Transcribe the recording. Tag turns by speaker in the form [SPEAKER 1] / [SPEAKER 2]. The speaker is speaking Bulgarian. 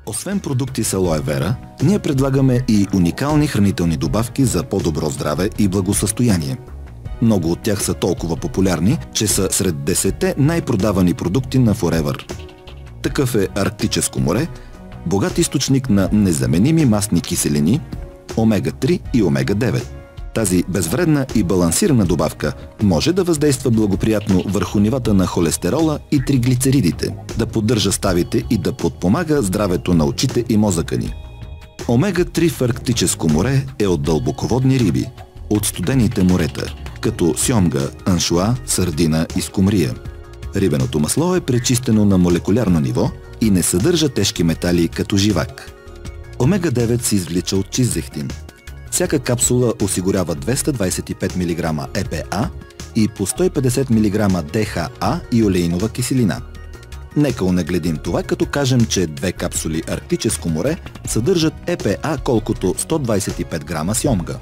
[SPEAKER 1] Освен продукти с алоe вера, ние предлагаме и уникални хранителни добавки за по-добро здраве и благосъстояние. Много от тях са толкова популярни, че са сред 10 най-продавани продукти на Forever. Такъв е Арктическо море, богат източник на незаменими масни киселини, омега-3 и омега-9. Тази безвредна и балансирана добавка може да въздейства благоприятно върху нивата на холестерола и триглицеридите, да поддържа ставите и да подпомага здравето на очите и мозъка ни. Омега-3 в Арктическо море е от дълбоководни риби, от студените морета, като сьомга, аншоа, сардина и скумрия. Рибеното масло е пречистено на молекулярно ниво и не съдържа тежки метали като живак. Омега-9 се извлича от чист зехтин. Всяка капсула осигурява 225 мг ЕПА и по 150 мг ДХА и олеинова киселина. Нека онагледим това, като кажем, че 2 капсули Арктическо море съдържат ЕПА колкото 125 грама сьомга.